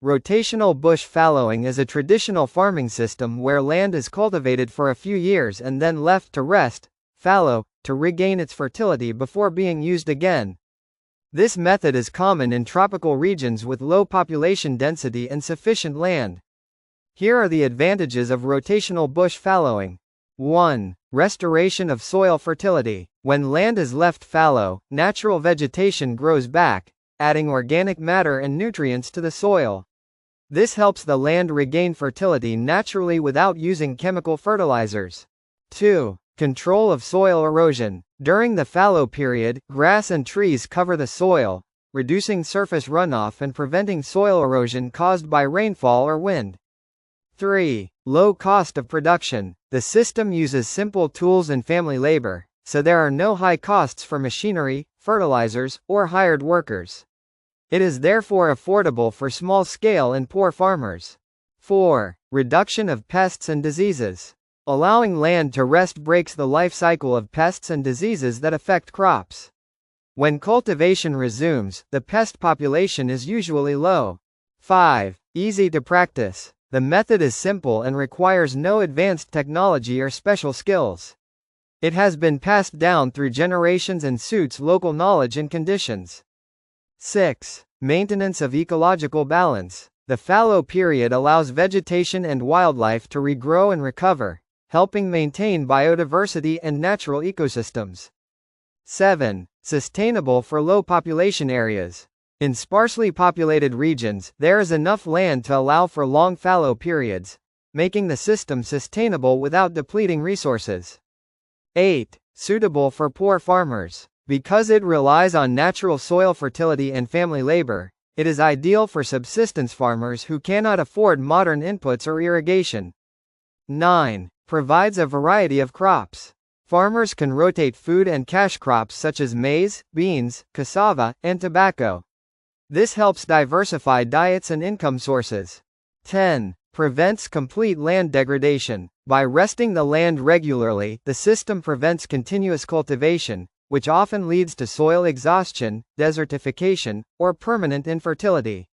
Rotational bush fallowing is a traditional farming system where land is cultivated for a few years and then left to rest, fallow, to regain its fertility before being used again. This method is common in tropical regions with low population density and sufficient land. Here are the advantages of rotational bush fallowing. 1. Restoration of soil fertility. When land is left fallow, natural vegetation grows back, adding organic matter and nutrients to the soil. This helps the land regain fertility naturally without using chemical fertilizers. 2. Control of soil erosion. During the fallow period, grass and trees cover the soil, reducing surface runoff and preventing soil erosion caused by rainfall or wind. 3. Low cost of production. The system uses simple tools and family labor, so there are no high costs for machinery, fertilizers, or hired workers. It is therefore affordable for small-scale and poor farmers. 4. Reduction of pests and diseases. Allowing land to rest breaks the life cycle of pests and diseases that affect crops. When cultivation resumes, the pest population is usually low. 5. Easy to practice. The method is simple and requires no advanced technology or special skills. It has been passed down through generations and suits local knowledge and conditions. 6. Maintenance of ecological balance. The fallow period allows vegetation and wildlife to regrow and recover, helping maintain biodiversity and natural ecosystems. 7. Sustainable for low population areas. In sparsely populated regions, there is enough land to allow for long fallow periods, making the system sustainable without depleting resources. 8. Suitable for poor farmers. Because it relies on natural soil fertility and family labor, it is ideal for subsistence farmers who cannot afford modern inputs or irrigation. 9. Provides a variety of crops. Farmers can rotate food and cash crops such as maize, beans, cassava, and tobacco. This helps diversify diets and income sources. 10. Prevents complete land degradation. By resting the land regularly, the system prevents continuous cultivation, which often leads to soil exhaustion, desertification, or permanent infertility.